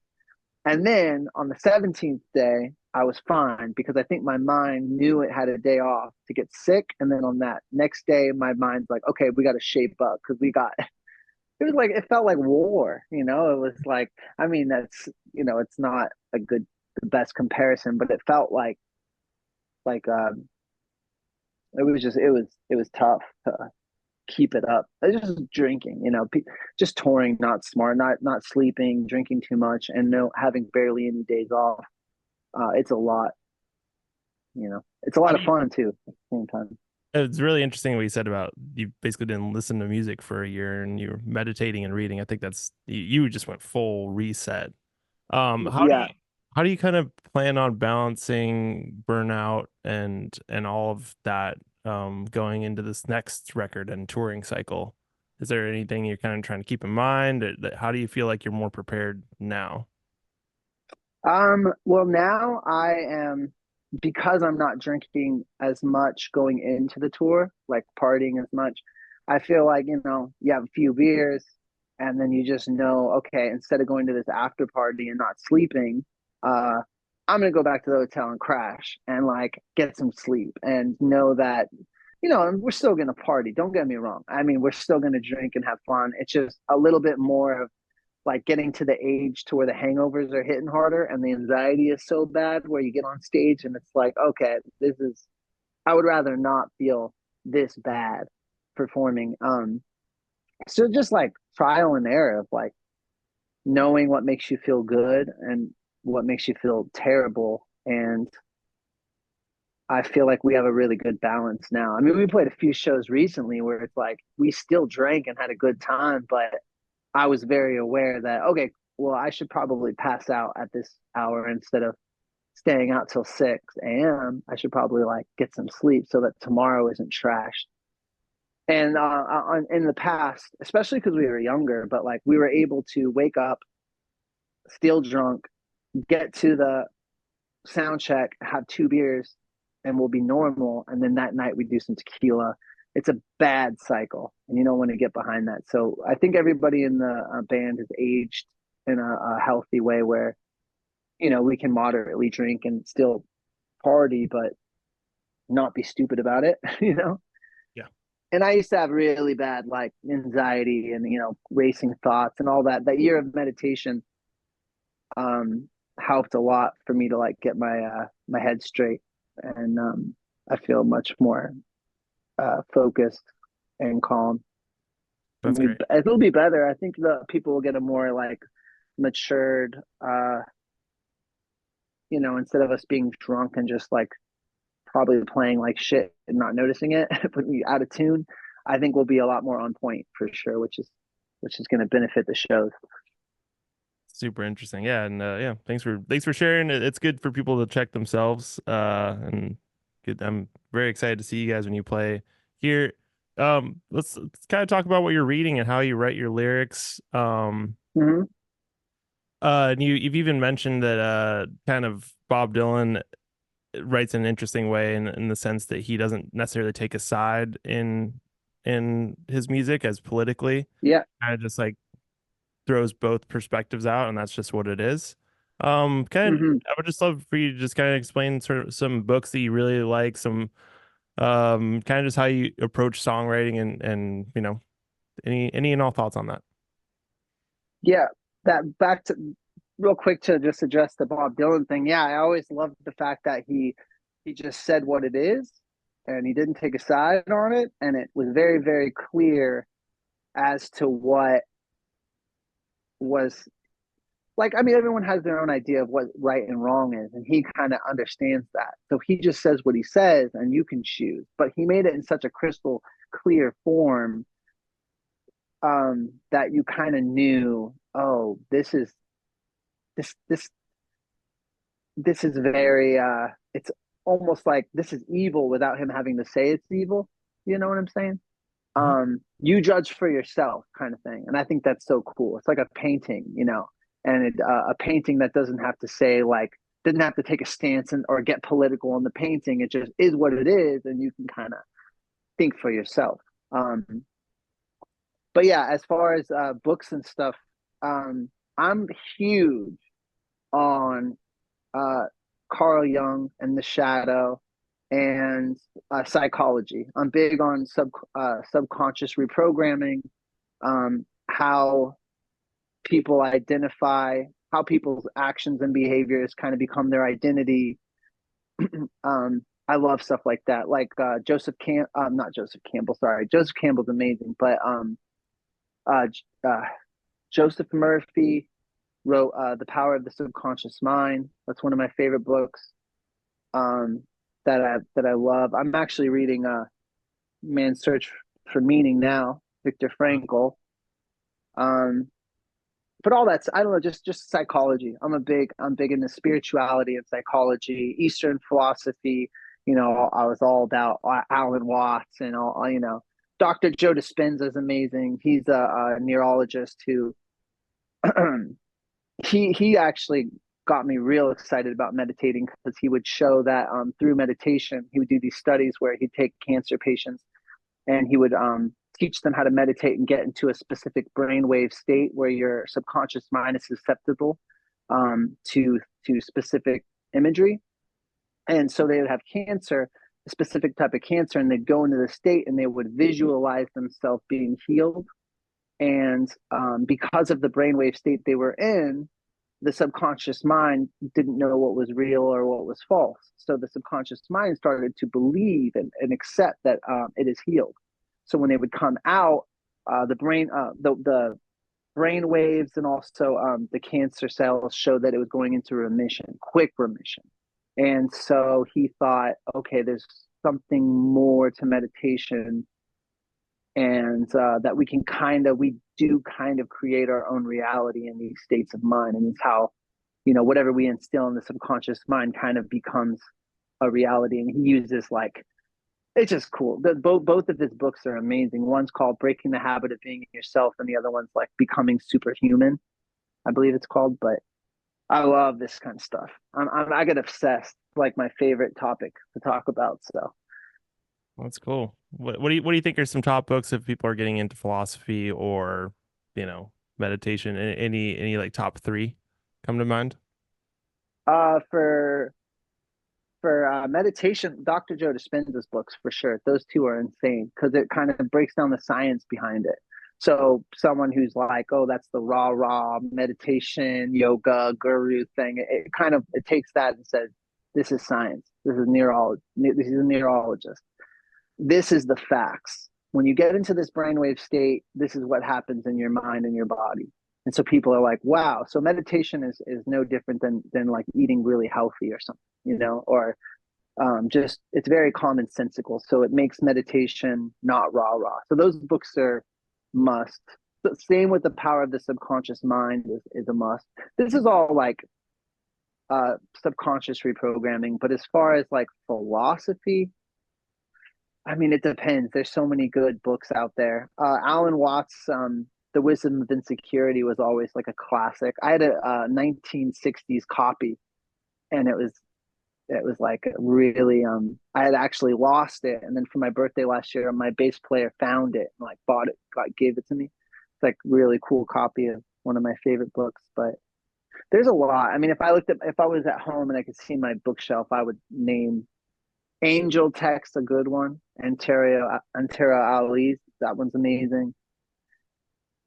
S1: And then on the 17th day, I was fine because I think my mind knew it had a day off to get sick. And then on that next day, my mind's like, okay, we got to shape up because it was like, it felt like war, it was like, I mean, that's, it's not the best comparison, but it felt like, it was tough to keep it up. It's just drinking, just touring, not smart, not sleeping, drinking too much, and having barely any days off. It's a lot, it's a lot of fun too at the same time.
S2: It's really interesting what you said about you basically didn't listen to music for a year and you were meditating and reading. I think that's you just went full reset. How do
S1: Yeah.
S2: you kind of plan on balancing burnout and all of that going into this next record and touring cycle? Is there anything you're kind of trying to keep in mind? How do you feel like you're more prepared now?
S1: Well, now I am, because I'm not drinking as much going into the tour, like partying as much. I feel like, you have a few beers and then you just know, okay, instead of going to this after party and not sleeping, I'm gonna go back to the hotel and crash and like get some sleep and know that, and we're still gonna party. Don't get me wrong. I mean, we're still gonna drink and have fun. It's just a little bit more of like getting to the age to where the hangovers are hitting harder and the anxiety is so bad where you get on stage and it's like, okay, I would rather not feel this bad performing. So just like trial and error of like knowing what makes you feel good and what makes you feel terrible. And I feel like we have a really good balance now. I mean, we played a few shows recently where it's like we still drank and had a good time, but I was very aware that, okay, well, I should probably pass out at this hour instead of staying out till 6 a.m. I should probably like get some sleep so that tomorrow isn't trashed. And in the past, especially because we were younger, but like we were able to wake up, still drunk, get to the sound check, have 2 beers, and we'll be normal. And then that night we do some tequila. It's a bad cycle, and you don't want to get behind that. So I think everybody in the band has aged in a healthy way where, we can moderately drink and still party, but not be stupid about it,
S2: Yeah.
S1: And I used to have really bad like anxiety and, racing thoughts and all that. That year of meditation helped a lot for me to like get my head straight. And I feel much more focused and calm.
S2: That's great.
S1: It'll be better. I think the people will get a more like matured, instead of us being drunk and just like probably playing like shit and not noticing it, putting me out of tune. I think we'll be a lot more on point for sure, which is going to benefit the shows.
S2: super interesting. Yeah, and yeah, thanks for sharing. It's good for people to check themselves. And good. I'm very excited to see you guys when you play here. Let's kind of talk about what you're reading and how you write your lyrics.
S1: Hmm.
S2: And you've even mentioned that kind of Bob Dylan writes in an interesting way in the sense that he doesn't necessarily take a side in his music as politically.
S1: Yeah.
S2: Kind of just like throws both perspectives out, and that's just what it is.
S1: Hmm.
S2: I would just love for you to just kind of explain sort of some books that you really like, some kind of just how you approach songwriting and any and all thoughts on that.
S1: Yeah. That back to real quick to just address the Bob Dylan thing. Yeah, I always loved the fact that he just said what it is and he didn't take a side on it, and it was very, very clear as to what was like. I mean, everyone has their own idea of what right and wrong is, and he kind of understands that. So he just says what he says, and you can choose. But he made it in such a crystal clear form, that you kind of knew, oh, this this this is very. It's almost like this is evil without him having to say it's evil. You know what I'm saying?
S2: Mhm.
S1: You judge for yourself, kind of thing. And I think that's so cool. It's like a painting, and a painting that doesn't have to say like, didn't have to take a stance or get political on the painting. It just is what it is, and you can kind of think for yourself. Um, but yeah, as far as books and stuff, I'm huge on uh, Carl Jung and the shadow and psychology. I'm big on subconscious reprogramming, how people identify, how people's actions and behaviors kind of become their identity. I love stuff like that. Like not Joseph Campbell. Sorry, Joseph Campbell's amazing, but uh, uh, Joseph Murphy wrote "The Power of the Subconscious Mind." That's one of my favorite books, um, that I love. I'm actually reading "Man's Search for Meaning" now, Viktor Frankl. Um, but all that's, I don't know, just psychology. I'm big into spirituality and psychology, Eastern philosophy. I was all about Alan Watts and all. Dr. Joe Dispenza is amazing. He's a neurologist who he actually got me real excited about meditating, because he would show that through meditation, he would do these studies where he'd take cancer patients and he would teach them how to meditate and get into a specific brainwave state where your subconscious mind is susceptible to specific imagery. And so they would have cancer, a specific type of cancer, and they'd go into the state and they would visualize themselves being healed. And because of the brainwave state they were in, the subconscious mind didn't know what was real or what was false. So the subconscious mind started to believe and accept that it is healed. So when they would come out, the brain waves and also the cancer cells showed that it was going into remission, quick remission. And so he thought, okay, there's something more to meditation, and that we do kind of create our own reality in these states of mind, and it's how whatever we instill in the subconscious mind kind of becomes a reality. And he uses like, it's just cool. Both of his books are amazing. One's called Breaking the Habit of Being Yourself, and the other one's like Becoming Superhuman, I believe it's called. But I love this kind of stuff. I get obsessed. Like my favorite topic to talk about. So
S2: That's cool. What do you think are some top books if people are getting into philosophy or, meditation? Any like top three come to mind?
S1: for meditation, Dr. Joe Dispenza's books for sure. Those two are insane because it kind of breaks down the science behind it. So someone who's like, oh, that's the raw meditation yoga guru thing. It kind of it takes that and says, this is science. This is neurology. This is a neurologist. This is the facts. When you get into this brainwave state, this is what happens in your mind and your body. And so people are like, wow. So meditation is no different than like eating really healthy or something, or just it's very commonsensical. So it makes meditation not rah rah. So those books are must. same with the power of the subconscious mind is a must. This is all like subconscious reprogramming, but as far as like philosophy, I mean, it depends. There's so many good books out there. Alan Watts, The Wisdom of Insecurity was always like a classic. I had a 1960s copy, and it was like really I had actually lost it, and then for my birthday last year, my bass player found it and like bought it, like gave it to me. It's like really cool copy of one of my favorite books. But there's a lot. I mean, if I was at home and I could see my bookshelf, I would name Angel Text a good one. Antero Ali's, that one's amazing.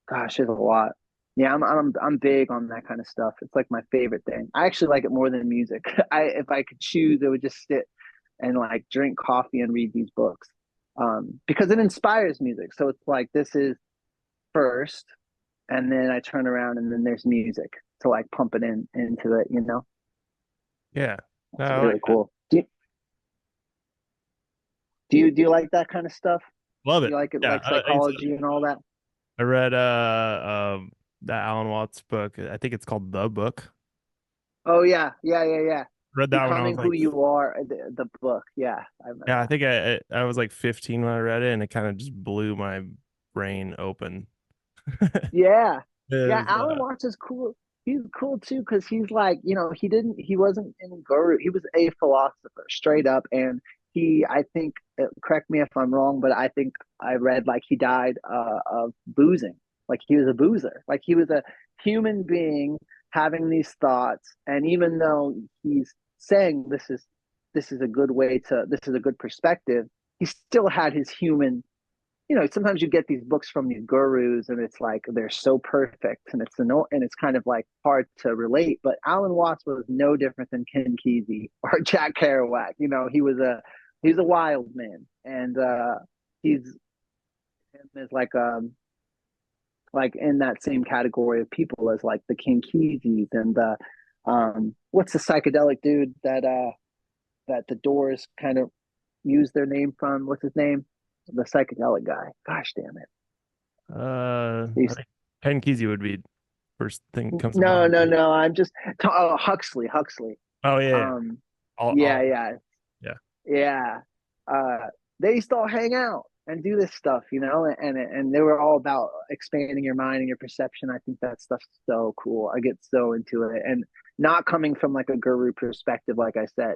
S1: Gosh, there's a lot. Yeah, I'm big on that kind of stuff. It's like my favorite thing. I actually like it more than music. If I could choose, I would just sit and like drink coffee and read these books. Because it inspires music. So it's like this is first, and then I turn around and then there's music to like pump it into it, you know?
S2: Yeah. No,
S1: It's
S2: I
S1: really
S2: like that.
S1: cool. Do you like that kind of stuff?
S2: Love
S1: Do
S2: it.
S1: you like it
S2: Yeah.
S1: like psychology and all that?
S2: I read that Alan Watts book. I think it's called The Book.
S1: Oh yeah, yeah, yeah, yeah.
S2: Read that when I was
S1: Becoming Who
S2: like,
S1: You Are, the book. Yeah, I remember
S2: yeah, I
S1: that.
S2: think I was like 15 when I read it, and it kind of just blew my brain open.
S1: Yeah, yeah.
S2: Is
S1: Alan Watts is cool. He's cool too because he's like, he wasn't any guru. He was a philosopher, straight up. And I think, correct me if I'm wrong, but I think I read like he died of boozing. Like he was a boozer. Like he was a human being having these thoughts, and even though he's saying this is a good way to this is a good perspective, he still had his human. Sometimes you get these books from these gurus and it's like they're so perfect and it's kind of like hard to relate. But Alan Watts was no different than Ken Kesey or Jack Kerouac. He was a wild man, and he's him is like in that same category of people as like the Ken Keseys and the what's the psychedelic dude that the Doors kind of use their name from? What's his name? The psychedelic guy. Gosh damn it.
S2: I think Ken Kesey would be first thing that comes to
S1: No,
S2: mind.
S1: no, no. I'm just Huxley. Huxley.
S2: Oh yeah, yeah.
S1: Um, yeah,
S2: All
S1: yeah,
S2: yeah.
S1: yeah. They used to all hang out and do this stuff, and they were all about expanding your mind and your perception. I think that stuff's so cool. I get so into it, and not coming from like a guru perspective, like I said,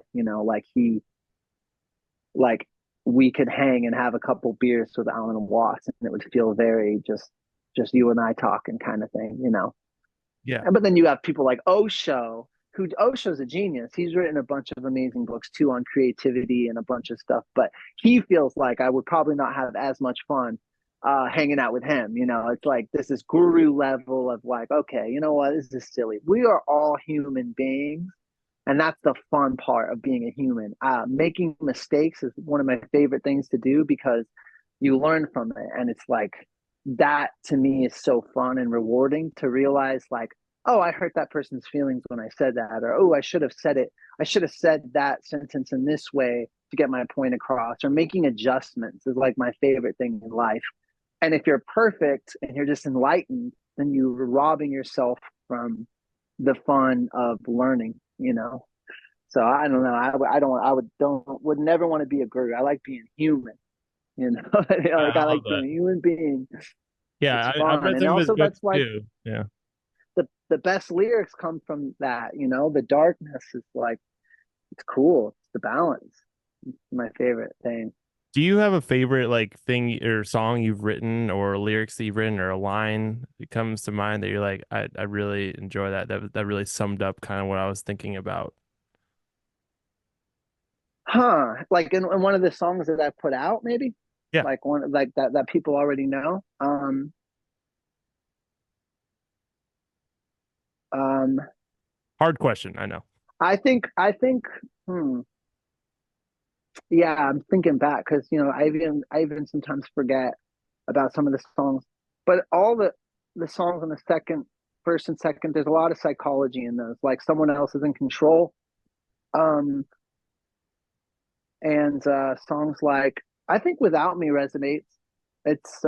S1: like we could hang and have a couple beers with Alan Watts, and it would feel very just you and I talking kind of thing.
S2: Yeah.
S1: But then you have people like Osho, who Osho's a genius. He's written a bunch of amazing books too on creativity and a bunch of stuff. But he feels like I would probably not have as much fun hanging out with him. It's like this is guru level of like, okay, you know what? This is silly. We are all human beings. And that's the fun part of being a human. Making mistakes is one of my favorite things to do because you learn from it. And it's like that to me is so fun and rewarding to realize like, oh, I hurt that person's feelings when I said that, or oh, I should have said it. I should have said that sentence in this way to get my point across, or making adjustments is like my favorite thing in life. And if you're perfect and you're just enlightened, then you're robbing yourself from the fun of learning. So I don't know. I don't. I would never want to be a guru. I like being human. Like
S2: I
S1: I
S2: love
S1: like being
S2: that.
S1: a human being.
S2: Yeah,
S1: It's
S2: I've
S1: fun,
S2: read
S1: and
S2: some of his
S1: also
S2: books
S1: that's why
S2: too. Yeah.
S1: the best lyrics come from that. The darkness is like it's cool. It's the balance. It's my favorite thing.
S2: Do you have a favorite like thing or song you've written or lyrics that you've written or a line that comes to mind that you're like, I really enjoy that. That really summed up kind of what I was thinking about.
S1: Huh? Like in one of the songs that I put out, maybe
S2: Yeah.
S1: like one like that people already know. Um,
S2: Hard question, I know.
S1: I think. Hmm. Yeah, I'm thinking back because I even sometimes forget about some of the songs, but all the songs on the second, first and second, there's a lot of psychology in those. Like someone else is in control, um, and songs like I think "Without Me" resonates. It's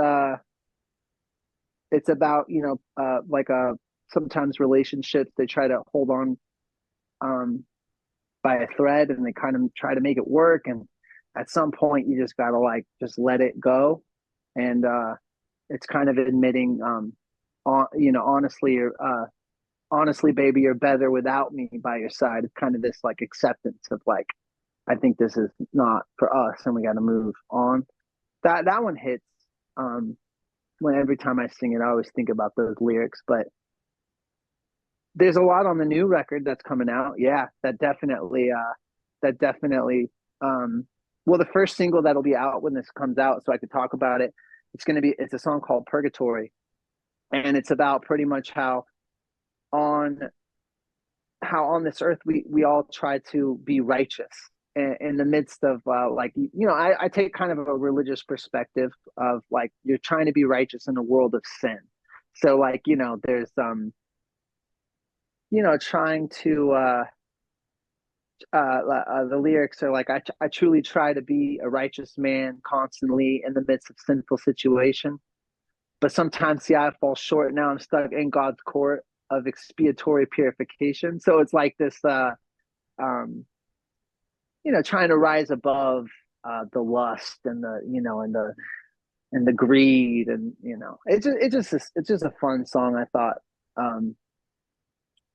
S1: it's about, like sometimes relationships, they try to hold on um by a thread, and they kind of try to make it work, and at some point you just gotta like just let it go. And it's kind of admitting, honestly, honestly, baby, you're better without me by your side. It's kind of this like acceptance of like, I think this is not for us and we got to move on. That one hits. um when every time I sing it, I always think about those lyrics. But there's a lot on the new record that's coming out. Yeah, that definitely well, the first single that'll be out when this comes out, so I could talk about it, it's a song called Purgatory. And it's about pretty much on how on this earth we all try to be righteous in the midst of like, I take kind of a religious perspective of like, you're trying to be righteous in a world of sin. So like, there's trying to the lyrics are like, I truly try to be a righteous man constantly in the midst of sinful situation, but sometimes, see, I fall short. Now I'm stuck in God's court of expiatory purification. So it's like this um trying to rise above the lust and the greed. And it's just a fun song, I thought.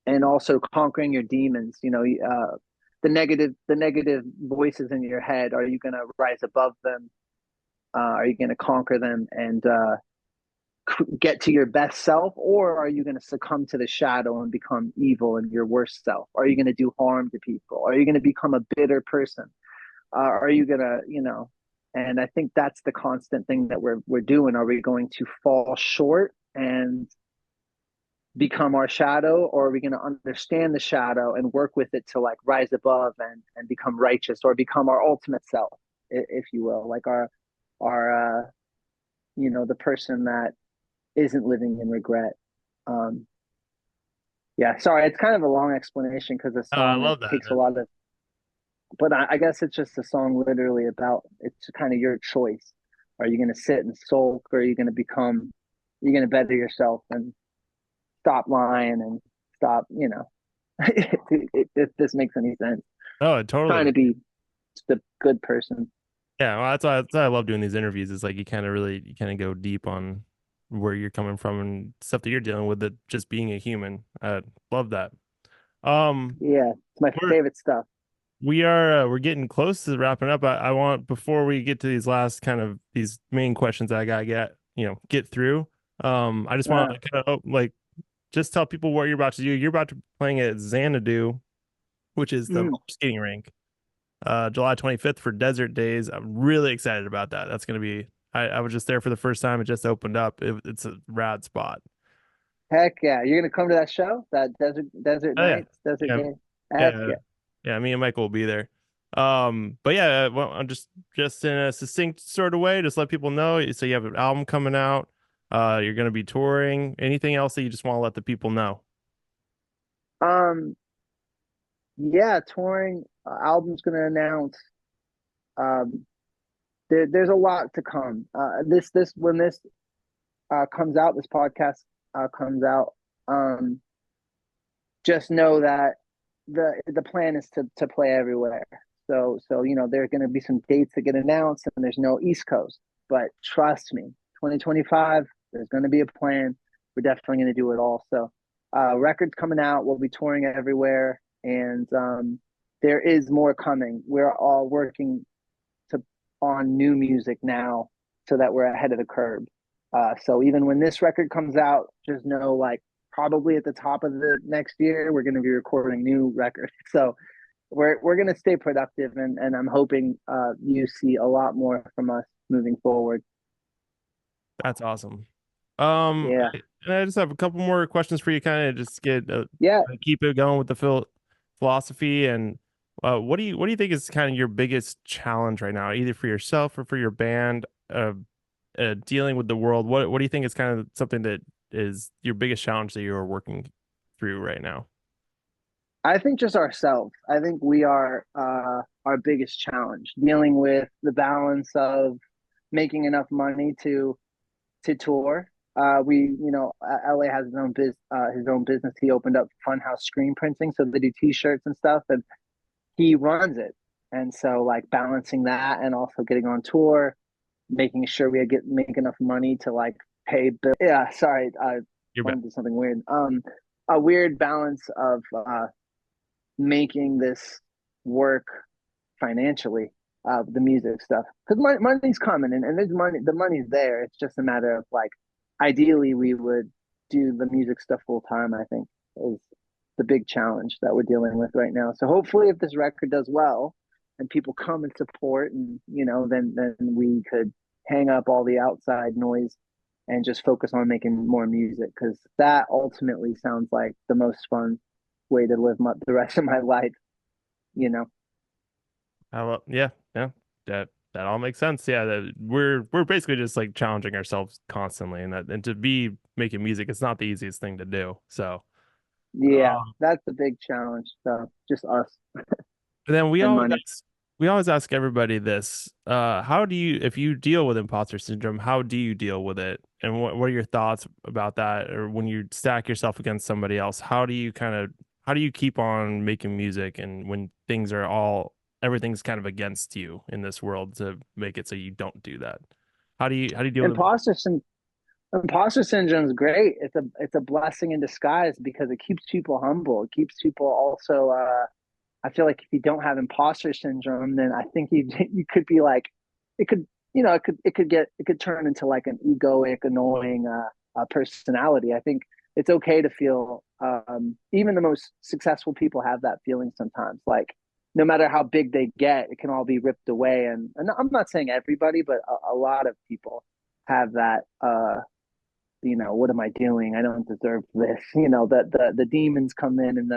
S1: And also conquering your demons, the negative voices in your head. Are you going to rise above them? Are you going to conquer them and get to your best self, or are you going to succumb to the shadow and become evil and your worst self? Are you going to do harm to people? Are you going to become a bitter person? Are you going to, and I think that's the constant thing that we're doing. Are we going to fall short and become our shadow, or are we going to understand the shadow and work with it to like rise above and become righteous, or become our ultimate self, if you will, like our the person that isn't living in regret. um yeah, sorry, it's kind of a long explanation because the
S2: Oh, I
S1: song, it
S2: love that,
S1: takes a
S2: man.
S1: lot of, but I guess it's just a song literally about, it's kind of your choice. Are you going to sit and sulk, or are you going to you're going to better yourself and stop lying and stop, if this makes any sense,
S2: Oh, it
S1: trying
S2: totally.
S1: to be the good person.
S2: Yeah, well, that's why I love doing these interviews. It's like you kind of go deep on where you're coming from and stuff that you're dealing with, that just being a human. I love that. Um,
S1: Yeah, it's my
S2: we're
S1: favorite stuff.
S2: we're getting close to wrapping up. I want, before we get to these last kind of these main questions I gotta get through. I just want
S1: uh,
S2: to kind of like just tell people what you're about to do. You're about to be playing at Xanadu, which is the
S1: mm,
S2: roller skating rink, July 25th for Desert Daze. I'm really excited about that. That's going to be, I was just there for the first time. It just opened up. It's a rad spot.
S1: Heck yeah, you're gonna come to that show, that desert
S2: Oh, yeah.
S1: nights, desert
S2: Yeah.
S1: day. Heck
S2: Yeah.
S1: yeah.
S2: Yeah. Me and Michael will be there. But yeah, well, I'm just in a succinct sort of way, just let people know. So you have an album coming out. You're going to be touring. Anything else that you just want to let the people know?
S1: um yeah, touring, album's gonna announce. um there's a lot to come. This when this comes out, this podcast comes out, um just know that the plan is to play everywhere. So there are going to be some dates that get announced, and there's no East Coast, but trust me, 2025, there's going to be a plan. We're definitely going to do it all. So records coming out, we'll be touring everywhere, and there is more coming. We're all working to on new music now, so that we're ahead of the curve. So even when this record comes out, just know, like, probably at the top of the next year, we're going to be recording new records. So we're going to stay productive, and I'm hoping you see a lot more from us moving forward.
S2: That's awesome.
S1: Yeah,
S2: And I just have a couple more questions for you, kind of just get
S1: yeah.
S2: keep it going with the philosophy. And what do you think is kind of your biggest challenge right now, either for yourself or for your band, dealing with the world? What do you think is kind of something that is your biggest challenge that you are working through right now?
S1: I think just ourselves. I think we are our biggest challenge, dealing with the balance of making enough money to tour, LA has his own business. He opened up Funhouse Screen Printing, so they do T-shirts and stuff, and he runs it. And so like balancing that and also getting on tour, making sure we make enough money to like pay bills. Yeah, sorry, I want to do something weird. A weird balance of making this work financially, the music stuff, because money's coming and there's money. The money's there. It's just a matter of like, ideally, we would do the music stuff full time. I think is the big challenge that we're dealing with right now. So hopefully, if this record does well and people come and support, and then we could hang up all the outside noise and just focus on making more music, because that ultimately sounds like the most fun way to live the rest of my life.
S2: Yeah, that all makes sense. Yeah, that we're basically just like challenging ourselves constantly, and to be making music, it's not the easiest thing to do. So
S1: yeah, that's the big challenge. So just us.
S2: And then we always ask everybody this: how do you, if you deal with imposter syndrome, how do you deal with it, and what are your thoughts about that? Or when you stack yourself against somebody else, how do you keep on making music, and when everything's kind of against you in this world, to make it so you don't do that? How do you deal with
S1: imposter syndrome is great. It's a blessing in disguise, because it keeps people humble. It keeps people also. I feel like if you don't have imposter syndrome, then I think you could be like, it could turn into like an egoic, annoying personality. I think it's okay to feel. Even the most successful people have that feeling sometimes. Like, no matter how big they get, it can all be ripped away. And I'm not saying everybody, but a lot of people have that. What am I doing? I don't deserve this. The demons come in,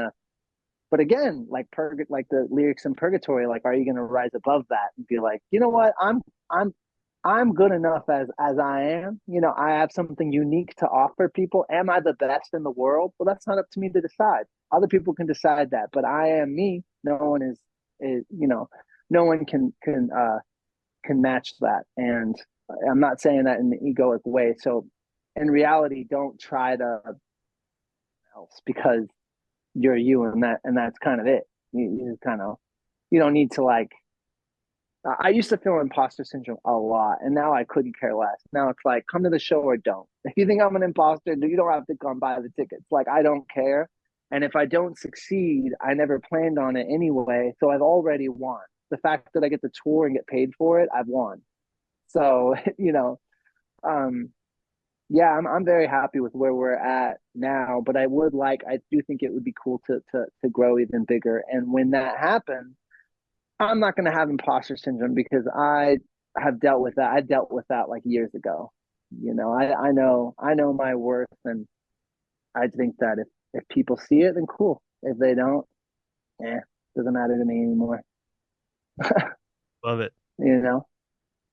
S1: but again, like the lyrics in Purgatory, like, are you going to rise above that and be like, you know what, I'm good enough as I am. I have something unique to offer people. Am I the best in the world? Well, that's not up to me to decide. Other people can decide that, but I am me. No one is no one can match that. And I'm not saying that in an egoic way. So in reality, don't try to else, because you're you, and that's kind of it. You don't need to like. I used to feel imposter syndrome a lot, and now I couldn't care less. Now it's like, come to the show or don't. If you think I'm an imposter, you don't have to come buy the tickets. Like, I don't care. And if I don't succeed, I never planned on it anyway. So I've already won. The fact that I get to tour and get paid for it, I've won. So, yeah, I'm very happy with where we're at now, but I do think it would be cool to grow even bigger. And when that happens, I'm not going to have imposter syndrome, because I have dealt with that. I dealt with that like years ago. I know my worth, and I think that if people see it, then cool. If they don't, doesn't matter to me anymore.
S2: Love it.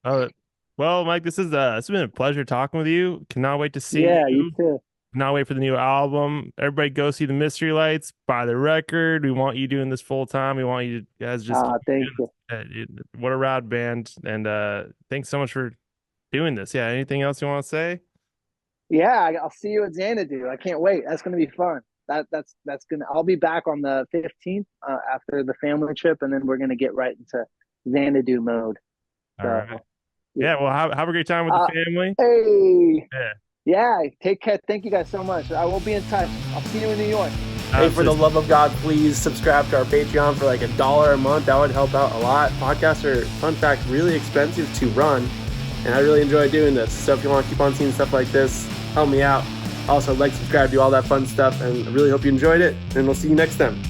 S1: Love
S2: it. Well, Mike, it's been a pleasure talking with you. Cannot wait to see you.
S1: Yeah, you too.
S2: Cannot wait for the new album. Everybody go see the Mystery Lights, buy the record. We want you doing this full time. We want you guys just
S1: thank you.
S2: What a rad band. And thanks so much for doing this. Yeah, anything else you want to say?
S1: Yeah, I'll see you at Xanadu. I can't wait. That's going to be fun. I'll be back on the 15th after the family trip, and then we're going to get right into Xanadu mode.
S2: All right. Yeah, well, have a great time with the family.
S1: Hey. Yeah, take care. Thank you guys so much. I will be in touch. I'll see you in New York.
S3: Hey, for the love of God, please subscribe to our Patreon for like $1 a month. That would help out a lot. Podcasts are, fun fact, really expensive to run, and I really enjoy doing this. So if you want to keep on seeing stuff like this, help me out. Also, like, subscribe, do all that fun stuff, and I really hope you enjoyed it, and we'll see you next time.